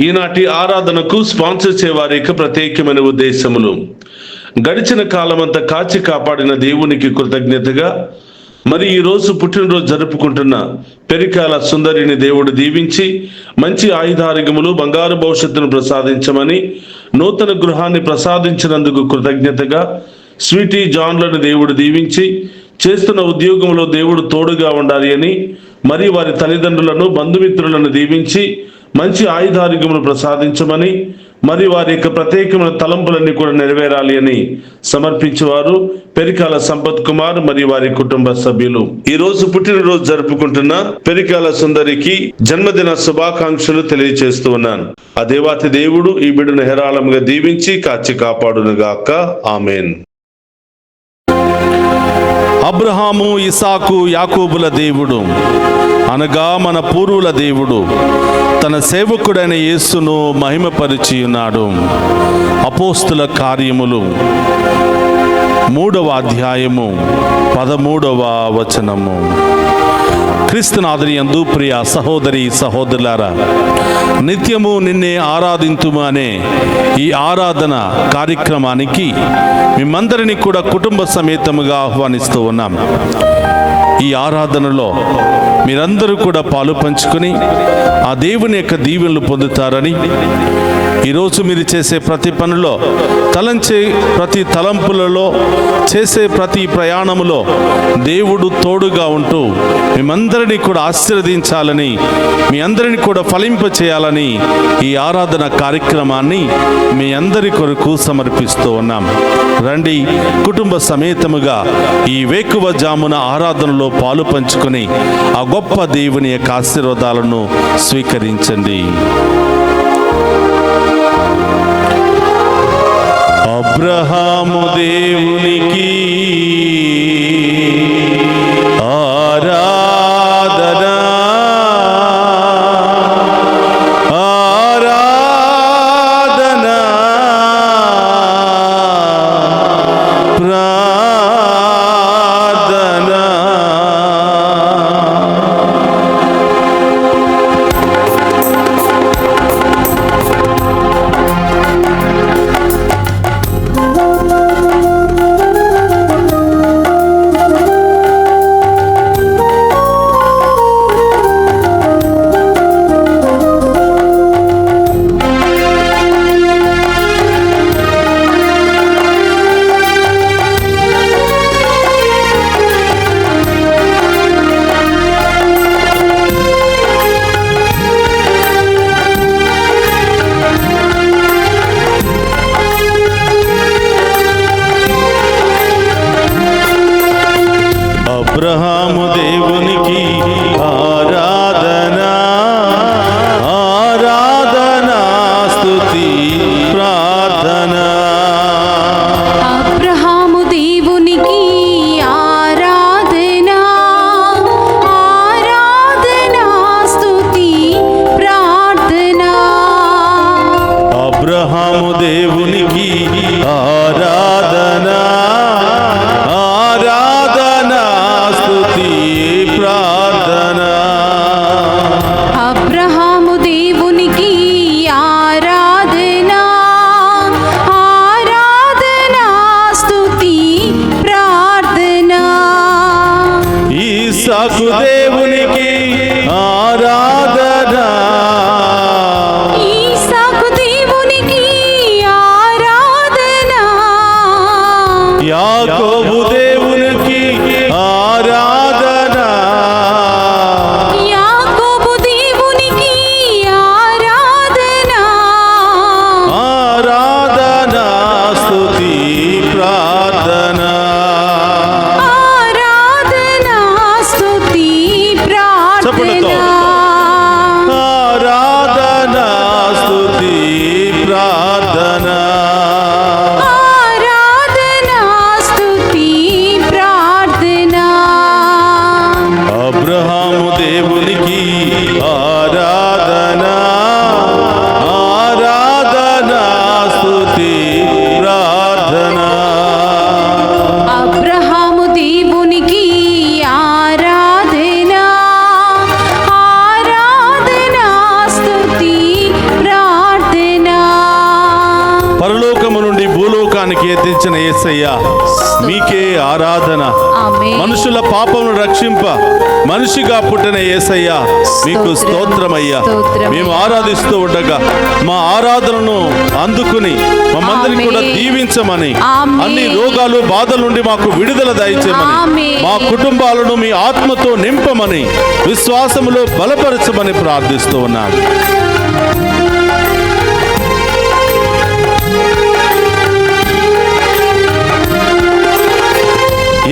ఈనాటి ఆరాధనకు స్పాన్సర్ చేయవారి యొక్క ప్రత్యేకమైన ఉద్దేశములు: గడిచిన కాలమంతా కాచి కాపాడిన దేవునికి కృతజ్ఞతగా మరి ఈరోజు పుట్టినరోజు జరుపుకుంటున్న పెరికాల సుందరిని దేవుడు దీవించి మంచి ఆయుధారోగ్యములు, బంగారు భవిష్యత్తును ప్రసాదించమని, నూతన గృహాన్ని ప్రసాదించినందుకు కృతజ్ఞతగా స్వీటీ జాన్లను దేవుడు దీవించి చేస్తున్న ఉద్యోగంలో దేవుడు తోడుగా ఉండాలి అని, మరి వారి తల్లిదండ్రులను, బంధుమిత్రులను దీవించి మంచి ఆయుధారోగ్యములు ప్రసాదించమని, మరి వారి యొక్క ప్రత్యేకమైన తలంపులన్నీ కూడా నెరవేరాలి అని సమర్పించేవారు పెరికాల సంపత్ కుమార్ మరియు వారి కుటుంబ సభ్యులు. ఈ రోజు పుట్టినరోజు జరుపుకుంటున్న పెరికాల సుందరికి జన్మదిన శుభాకాంక్షలు తెలియజేస్తూ ఉన్నాను. ఆ దేవాతి దేవుడు ఈ బిడ్డను హేరాళంగా దీవించి కాచి కాపాడునుగాక. ఆమెన్. అబ్రహాము, ఇసాకు, యాకోబుల దేవుడు అనగా మన పూర్వుల దేవుడు తన సేవకుడైన యేసును మహిమపరిచి ఉన్నాడు. అపోస్తుల కార్యములు 3వ అధ్యాయము 13వ వచనము. క్రీస్తునాథునియందు ప్రియ సహోదరి సహోదరులారా, నిత్యము నిన్నే ఆరాధింతుము అనే ఈ ఆరాధన కార్యక్రమానికి మిమ్మందరినీ కూడా కుటుంబ సమేతముగా ఆహ్వానిస్తూ ఉన్నాం. ఈ ఆరాధనలో మీరందరూ కూడా పాలు పంచుకొని ఆ దేవుని యొక్క దీవెనలు పొందుతారని, ఈరోజు మీరు చేసే ప్రతి పనిలో, తలంచే ప్రతి తలంపులలో, చేసే ప్రతి ప్రయాణములో దేవుడు తోడుగా ఉంటూ మేమందరినీ కూడా ఆశీర్వదించాలని, మీ అందరినీ కూడా ఫలింప చేయాలని ఈ ఆరాధన కార్యక్రమాన్ని మీ అందరి కొరకు సమర్పిస్తూ ఉన్నాం. రండి, కుటుంబ సమేతముగా ఈ వేకువ జామున ఆరాధనలో పాలు పంచుకొని ఆ గొప్ప దేవుని యొక్క ఆశీర్వాదాలను స్వీకరించండి. అబ్రహాము దేవునికి ఆరాధన, ఆరాధన, ప్రార్థన. అబ్రహాము దేవునికి ఆరాధన, ఆరాధన, స్తుతి, ప్రార్థన. అబ్రహాము దేవునికి ఆరాధన, ఆరాధన, స్తుతి, ప్రార్థన. అబ్రహాము దేవునికి ఆరాధన, ఆరాధన, స్తుతి, ప్రార్థన. అబ్రహాము దేవునికి ఆరాధన, ఆరాధన, స్తుతి, ప్రార్థన. ఇస్సాకు దేవునికి ఆరాధన, ఇస్సాకు దేవునికి ఆరాధన, కీర్తించిన యేసయ్య మీకే ఆరాధన. ఆమేన్. మనుషుల పాపమును రక్షింప మనిషిగా పుట్టిన యేసయ్య మీకు స్తోత్రమయ్యా. స్తోత్రం. మేము ఆరాధిస్తూ ఉండగా మా ఆరాధనను అందుకుని మమ్మందరిని కూడా ఆమేన్. దీవించమని, ఆమేన్. అన్ని రోగాలు బాధల నుండి మాకు విడుదల దయచేయమని, ఆమేన్. మా కుటుంబాలను మీ ఆత్మతో నింపమని, విశ్వాసములో బలపరచమని ప్రార్థిస్తూ ఉన్నాను.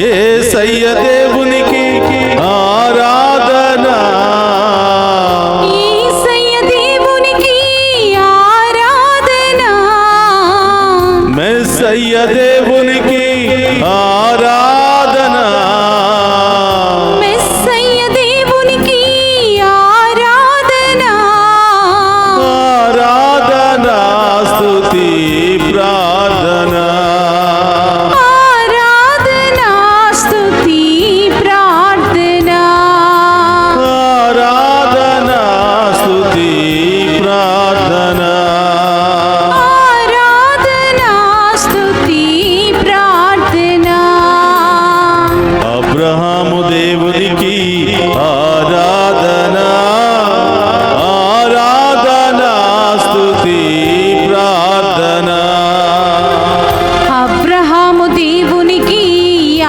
యేసయ్య దేవునికి ఆరాధన, యేసయ్య దేవునికి ఆరాధన, మెస్సయ్య దేవునికి ఆరాధన, మెస్సయ్య దేవునికి ఆరాధన, ఆరాధన స్తుతి ప్రార్థన, ఆరాధన స్తుతి ప్రార్థన, ఆరాధన స్తుతి ప్రార్థన. ఆరాధన స్తుతి ప్రార్థన. అబ్రహాము దేవునికి ఆరాధన, ఆరాధన స్తుతి ప్రార్థన. అబ్రహాము దేవునికి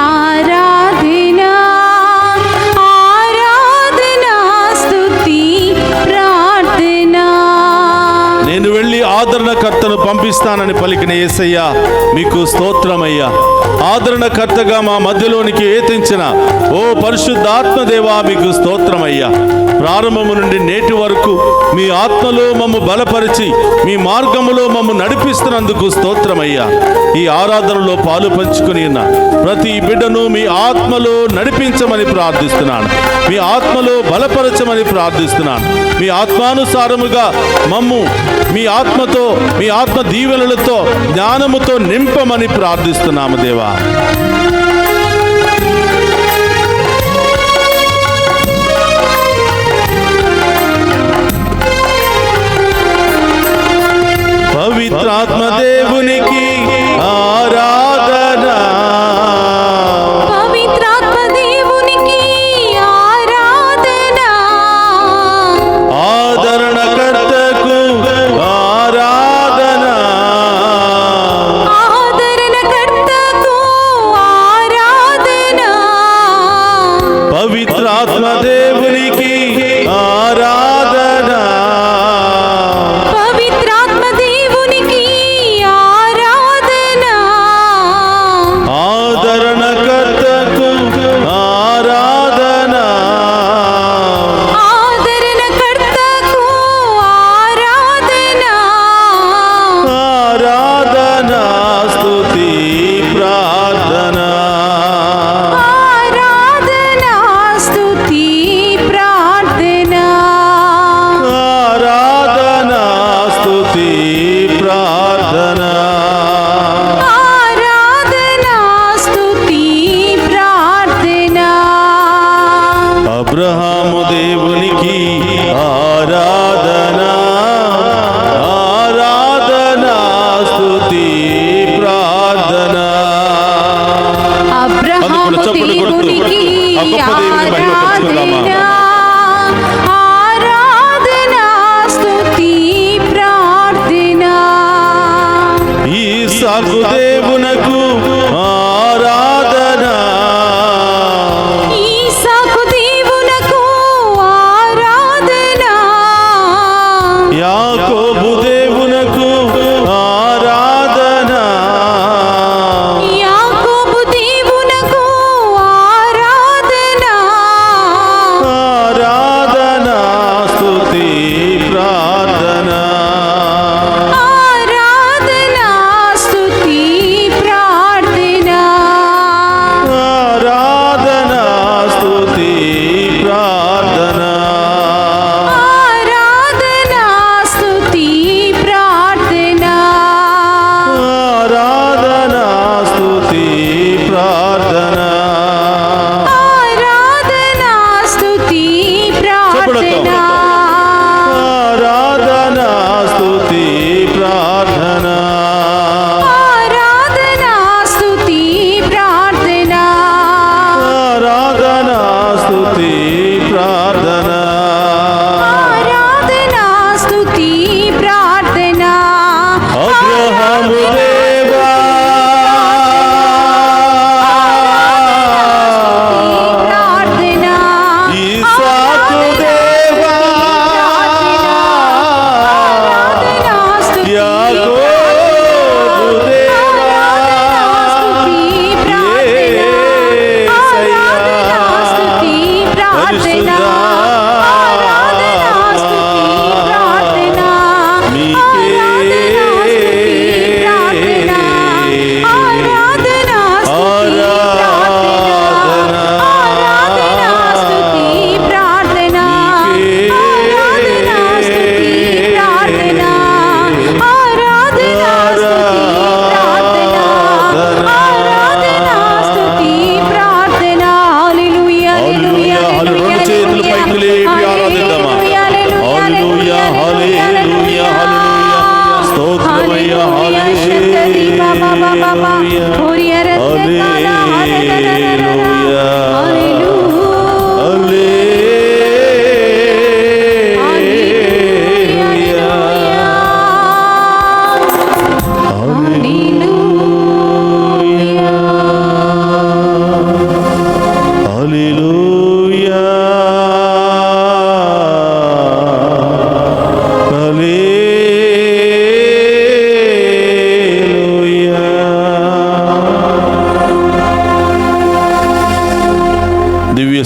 ఆరాధన, ఆరాధన స్తుతి ప్రార్థన. నేను వెళ్ళి ఆదరణకర్తను పంపిస్తానని పలికిన యేసయ్య మీకు స్తోత్రమయ్యా. ఆదరణకర్తగా మా మధ్యలోనికి ఏతించిన ఓ పరిశుద్ధాత్మదేవా మీకు స్తోత్రమయ్యా. ప్రారంభము నుండి నేటి వరకు మీ ఆత్మలో మమ్ము బలపరిచి మీ మార్గములో మమ్ము నడిపిస్తున్నందుకు స్తోత్రమయ్యా. ఈ ఆరాధనలో పాలు పంచుకుని ఉన్న ప్రతి బిడ్డను మీ ఆత్మలో నడిపించమని ప్రార్థిస్తున్నాను. మీ ఆత్మలో బలపరచమని ప్రార్థిస్తున్నాను. మీ ఆత్మానుసారముగా మమ్ము మీ ఆత్మతో, మీ ఆత్మ దీవెనలతో, జ్ఞానముతో నింపమని ప్రార్థిస్తున్నాము దేవా. పవిత్రాత్మ దేవునికి ఆరాధన, పవిత్రాత్మ దేవునికి ఆరాధన, ఆదరణకర్తకు ఆరాధన, ఆదరణకర్తకు ఆరాధన, పవిత్రాత్మ దేవునికి ఆరాధన, పవిత్రాత్మ దేవునికి ఆరాధన, ఆదరణకర్తకు ఆరాధన, ఆదరణకర్తకు ఆరాధన, ఆరాధన స్తుతి ప్రార్థన, ఆరాధన స్తుతి ప్రార్థన, ఆరాధన స్తుతి ప్రార్థన. ఆరాధన స్తుతి ప్రార్థన. అబ్రహాము దేవునికి ఆరాధన, ఆరాధన స్తుతి ప్రార్థన. అబ్రహాము చప్పట్లు కొడుతూ దేవునికి ఆ గొప్ప దేవుని మహిమపరచుకుందామా? ఆరాధన, ఆరాధన స్తుతి ప్రార్థన.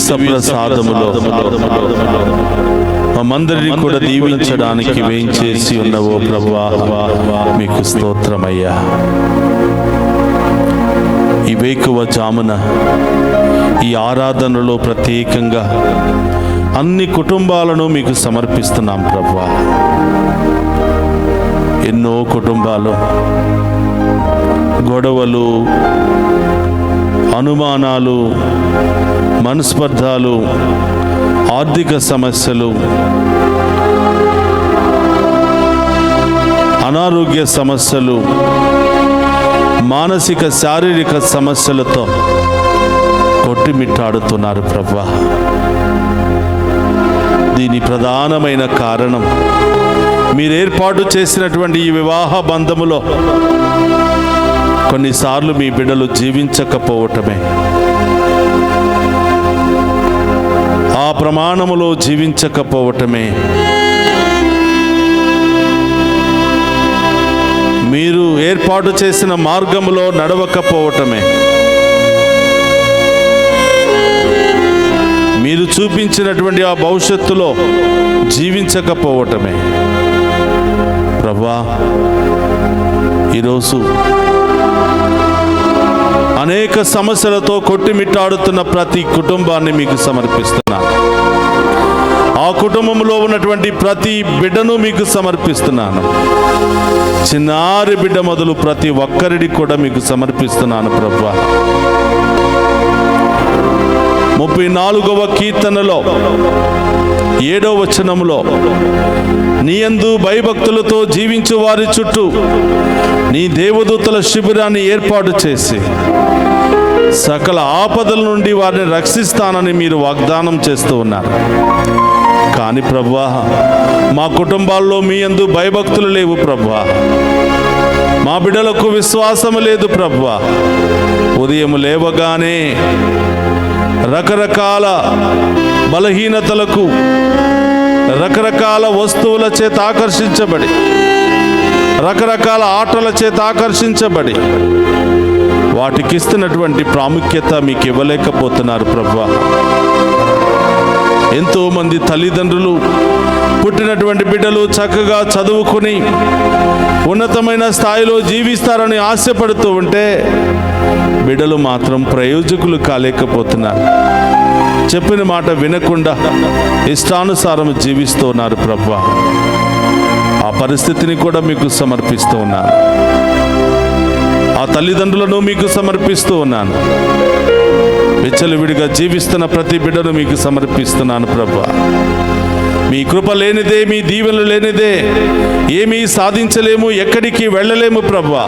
ప్రసాదములో మమ్మందరినీ కూడా దీవించడానికి వేయించేసి ఉన్నవో ప్రభువా, మీకు స్తోత్రమయ్యా. ఈ వేకువ జామున ఈ ఆరాధనలో ప్రత్యేకంగా అన్ని కుటుంబాలను మీకు సమర్పిస్తున్నాం ప్రభువా. ఎన్నో కుటుంబాలు గొడవలు, అనుమానాలు, మనస్పర్ధాలు, ఆర్థిక సమస్యలు, అనారోగ్య సమస్యలు, మానసిక శారీరక సమస్యలతో కొట్టిమిట్టాడుతున్నారు ప్రభువా. దీని ప్రధానమైన కారణం మీరు ఏర్పాటు చేసినటువంటి ఈ వివాహ బంధములో కొన్నిసార్లు మీ బిడ్డలు జీవించకపోవటమే, ఆ ప్రమాణములో జీవించకపోవటమే, మీరు ఏర్పాటు చేసిన మార్గములో నడవకపోవటమే, మీరు చూపించినటువంటి ఆ భవిష్యత్తులో జీవించకపోవటమే. ప్రభువా, ఈరోజు అనేక సమస్యలతో కొట్టిమిట్టాడుతున్న ప్రతి కుటుంబాన్ని మీకు సమర్పిస్తున్నాను. ఆ కుటుంబంలో ఉన్నటువంటి ప్రతి బిడ్డను మీకు సమర్పిస్తున్నాను. చిన్నారి బిడ్డ మొదలు ప్రతి ఒక్కరిని కూడా మీకు సమర్పిస్తున్నాను ప్రభువా. 34వ కీర్తనలో 7వ వచనములో, నీ యందు భయభక్తులతో జీవించు వారి చుట్టూ నీ దేవదూతల శిబిరాన్ని ఏర్పాటు చేసి సకల ఆపదల నుండి వారిని రక్షిస్తానని మీరు వాగ్దానం చేస్తూ ఉన్నారు. కానీ ప్రభువా, మా కుటుంబాల్లో మీ యందు భయభక్తులు లేవు ప్రభువా. మా బిడ్డలకు విశ్వాసము లేదు ప్రభువా. ఉదయం లేవగానే రకరకాల బలహీనతలకు, రకరకాల వస్తువుల చేత ఆకర్షించబడి, రకరకాల ఆటల చేత ఆకర్షించబడి వాటికి ఇస్తున్నటువంటి ప్రాముఖ్యత మీకు ఇవ్వలేకపోతున్నారు ప్రభువా. ఎంతోమంది తల్లిదండ్రులు పుట్టినటువంటి బిడ్డలు చక్కగా చదువుకుని ఉన్నతమైన స్థాయిలో జీవిస్తారని ఆశపడుతూ ఉంటే బిడ్డలు మాత్రం ప్రయోజకులు కాలేకపోతున్నారు. చెప్పిన మాట వినకుండా ఇష్టానుసారం జీవిస్తూ ఉన్నారు ప్రభువా. ఆ పరిస్థితిని కూడా మీకు సమర్పిస్తూ ఉన్నాను. ఆ తల్లిదండ్రులను మీకు సమర్పిస్తూ ఉన్నాను. విచ్చలవిడిగా జీవిస్తున్న ప్రతి బిడ్డను మీకు సమర్పిస్తున్నాను ప్రభువా. మీ కృప లేనిదే, మీ దీవెనలు లేనిదే ఏమీ సాధించలేము, ఎక్కడికి వెళ్ళలేము ప్రభువా.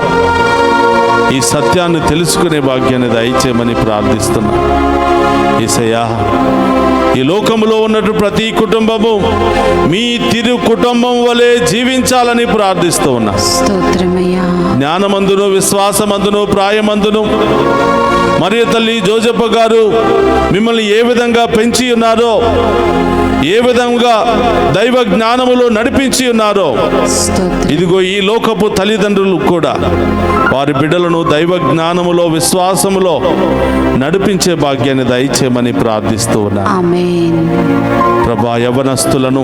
ఈ సత్యాన్ని తెలుసుకునే భాగ్యాన్ని దయచేయమని ప్రార్థిస్తున్నా. యేసయ్యా, ఈ లోకంలో ఉన్నట్టు ప్రతి కుటుంబము మీ తిరు కుటుంబం వలె జీవించాలని ప్రార్థిస్తూ ఉన్నా. జ్ఞానమందును, విశ్వాసమందును, ప్రాయమందును మరియ తల్లి జోజప్ప గారు మిమ్మల్ని ఏ విధంగా పెంచి ఉన్నారో, ఏ విధంగా దైవ జ్ఞానములో నడిపించి ఉన్నారో, ఇదిగో ఈ లోకపు తల్లిదండ్రులు కూడా వారి బిడ్డలను దైవ జ్ఞానములో, విశ్వాసములో నడిపించే భాగ్యాన్ని దయచేయమని ప్రార్థిస్తూ ఉన్నాను. ప్రభా, యవనస్తులను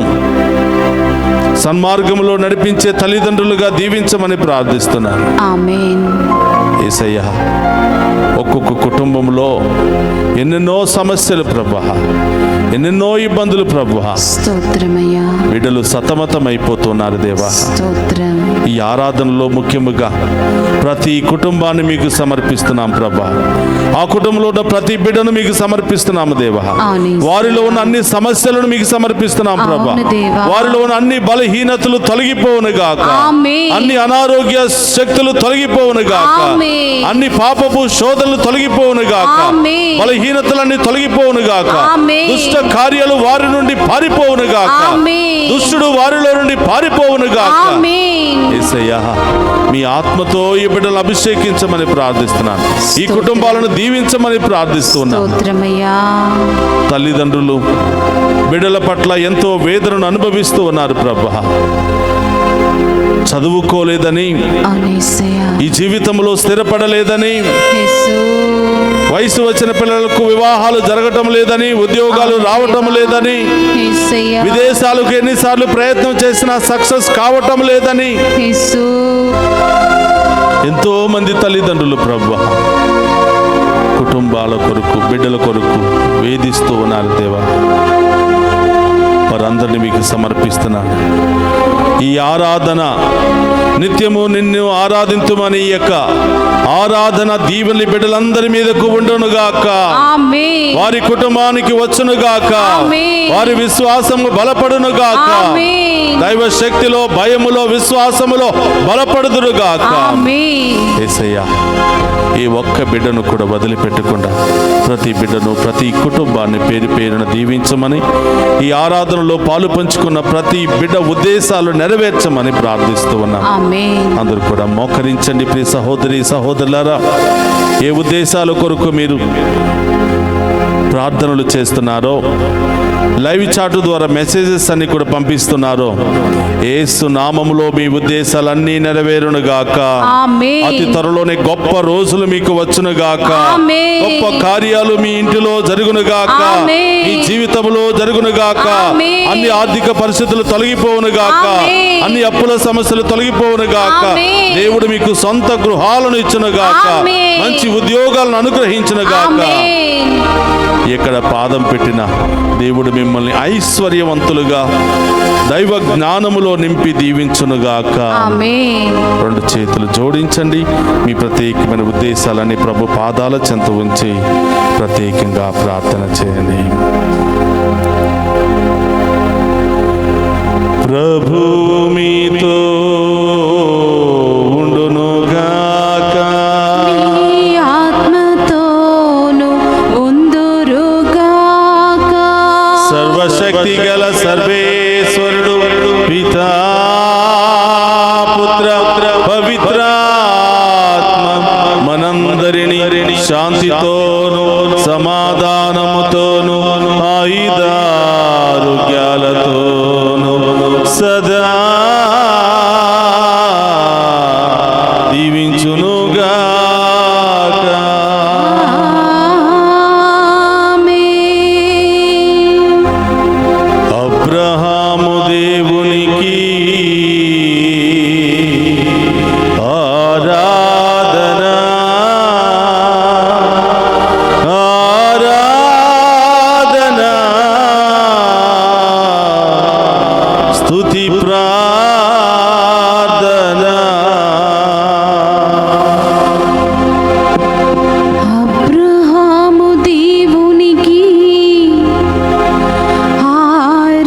సన్మార్గములో నడిపించే తల్లిదండ్రులుగా దీవించమని ప్రార్థిస్తున్నాను. యేసయ్యా, ఒక్కొక్క కుటుంబంలో ఎన్నెన్నో సమస్యలు ప్రభా, ఎన్నెన్నో ఇబ్బందులు ప్రభా. బిడ్డలు సతమతమైపోతున్నారు దేవా. ఈ ఆరాధనలో ముఖ్యముగా ప్రతి కుటుంబాన్ని మీకు సమర్పిస్తున్నాం ప్రభా. ఆ కుటుంబంలో ఉన్న ప్రతి బిడ్డను మీకు సమర్పిస్తున్నాము దేవా. వారిలో ఉన్న అన్ని సమస్యలను మీకు సమర్పిస్తున్నాం ప్రభా. వారిలో ఉన్న అన్ని బలహీనతలు తొలగిపోవును గాక, అన్ని అనారోగ్య శక్తులు తొలగిపోవును గాక, అన్ని పాపపు శోధనలు తొలగిపోవును గాక, బలహీనతలన్నీ తొలగిపోవును గాక, దుష్ట కార్యాలు వారి నుండి పారిపోవును గాక, దుష్టుడు వారిలో నుండి పారిపోవును గాక. యేసయ్యా, మీ ఆత్మతో ఈ బిడ్డలను అభిషేకించమని ప్రార్థిస్తున్నాను. ఈ కుటుంబాలను దీవించమని ప్రార్థిస్తున్నాను. తల్లిదండ్రులు బిడ్డల పట్ల ఎంతో వేదనను అనుభవిస్తూ ఉన్నారు ప్రభా. చదువుకోలేదని, అవును యేసయ్యా. ఈ జీవితంలో స్థిరపడలేదని, యేసు. వయసు వచ్చిన పిల్లలకు వివాహాలు జరగటం లేదని, ఉద్యోగాలు రావటం లేదని, యేసయ్యా. విదేశాలకు ఎన్నిసార్లు ప్రయత్నం చేసినా సక్సెస్ కావటం లేదని యేసు. ఎంతో మంది తల్లిదండ్రులు ప్రభువా కుటుంబాల కొరకు, బిడ్డల కొరకు వేధిస్తూ ఉన్నారు దేవా. వారందరినీ మీకు సమర్పిస్తున్నాను. ఈ ఆరాధన నిత్యము నిన్ను ఆరాధింతుమని ఈ యొక్క ఆరాధన దీవెనలు బిడ్డలందరి మీదకు ఉండునుగాక. ఆమేన్. వారి కుటుంబానికి వచ్చునుగాక. ఆమేన్. వారి విశ్వాసము బలపడునుగాక. ఆమేన్. దైవ శక్తిలో, భయములో, విశ్వాసములో బలపడుదురుగాక. ఆమేన్. యేసయ్యా, ఈ ఒక్క బిడ్డను కూడా వదిలిపెట్టకుండా ప్రతి బిడ్డను, ప్రతి కుటుంబాన్ని పేరు పేరున దీవించమని, ఈ ఆరాధనలో పాలు పంచుకున్న ప్రతి బిడ్డ ఉద్దేశాలు నెరవేర్చమని ప్రార్థిస్తూ ఉన్నాం. ఆమేన్. అందరూ కూడా మోకరించండి. ప్రియ సహోదరి సహోదరులారా, ఏ ఉద్దేశాల కొరకు మీరు ప్రార్థనలు చేస్తున్నారో, లైవ్ చాటు ద్వారా మెసేజెస్ అన్ని కూడా పంపిస్తున్నారో, యేసు నామములో మీ ఉద్దేశాలన్నీ నెరవేరునుగాక. ఆమేన్. అతి త్వరలోనే గొప్ప రోజులు మీకు వచ్చునుగాక. ఆమేన్. గొప్ప కార్యాలు మీ ఇంటిలో జరుగునుగాక. ఆమేన్. మీ జీవితంలో జరుగునుగాక. ఆమేన్. అన్ని ఆర్థిక పరిస్థితులు తొలగిపోవునుగాక. ఆమేన్. అన్ని అప్పుల సమస్యలు తొలగిపోవునుగాక. ఆమేన్. దేవుడు మీకు సొంత గృహాలను ఇచ్చునుగాక. ఆమేన్. మంచి ఉద్యోగాలను అనుగ్రహించునుగాక. ఆమేన్. ఎక్కడ పాదం పెట్టినా దేవుడు మిమ్మల్ని ఐశ్వర్యవంతులుగా దైవ జ్ఞానములో నింపి దీవించునుగాక. ఆమేన్. రెండు చేతులు జోడించండి. మీ ప్రత్యేకమైన ఉద్దేశాలని ప్రభు పాదాల చెంత ఉంచి ప్రత్యేకంగా ప్రార్థన చేయండి. ప్రభు మీతో ఉండునుగాక. నీ ఆత్మతోను ఉందురుగాక. సర్వశక్తి గల సర్వేశ్వరుడు పితా పుత్ర పవిత్రాత్మ మనందరిని శాంతితోను సమాధానముతోను ఆయుధారోగ్యాలతోను సదా దీవించునుగాక. ఆమేన్. అబ్రహాము దేవునికి ఆరాధన, ఆరాధన, స్తుతి ప్రార్థన. అబ్రహాము దేవునికి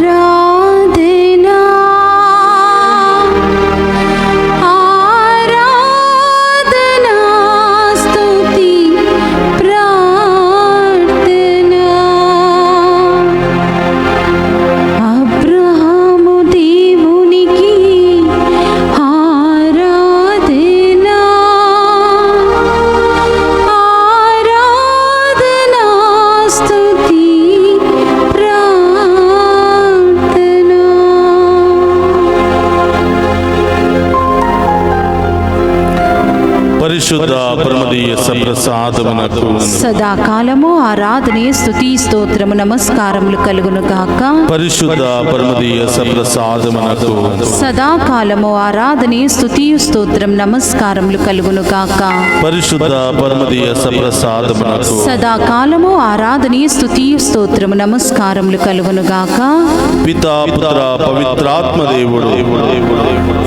ఆరాధన, ఆరాధన, స్తుతి ప్రార్థన. అబ్రహాము దేవునికి ఆరాధన, ఆరాధన, స్తుతి ప్రార్థన. పరిశుద్ధ పరమదీయ సప్రసాదమునకు సదాకాలము ఆరాధనే స్తుతి స్తోత్రము నమస్కారములు కలుగును గాక. పరిశుద్ధ పరమదీయ సప్రసాదమునకు సదాకాలము ఆరాధనే స్తుతి స్తోత్రం నమస్కారములు కలుగును గాక. పరిశుద్ధ పరమదీయ సప్రసాదమునకు సదాకాలము ఆరాధనే స్తుతి స్తోత్రము నమస్కారములు కలుగును గాక. పితా పుత్ర పవిత్రాత్మ దేవుడు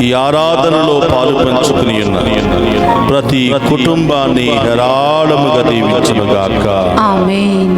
ఈ ఆరాధనలో పాలు పంచుకుని ఉన్న ప్రతి కుటుంబాన్ని హేరాళముగా దీవించునుగాక. ఆమేన్.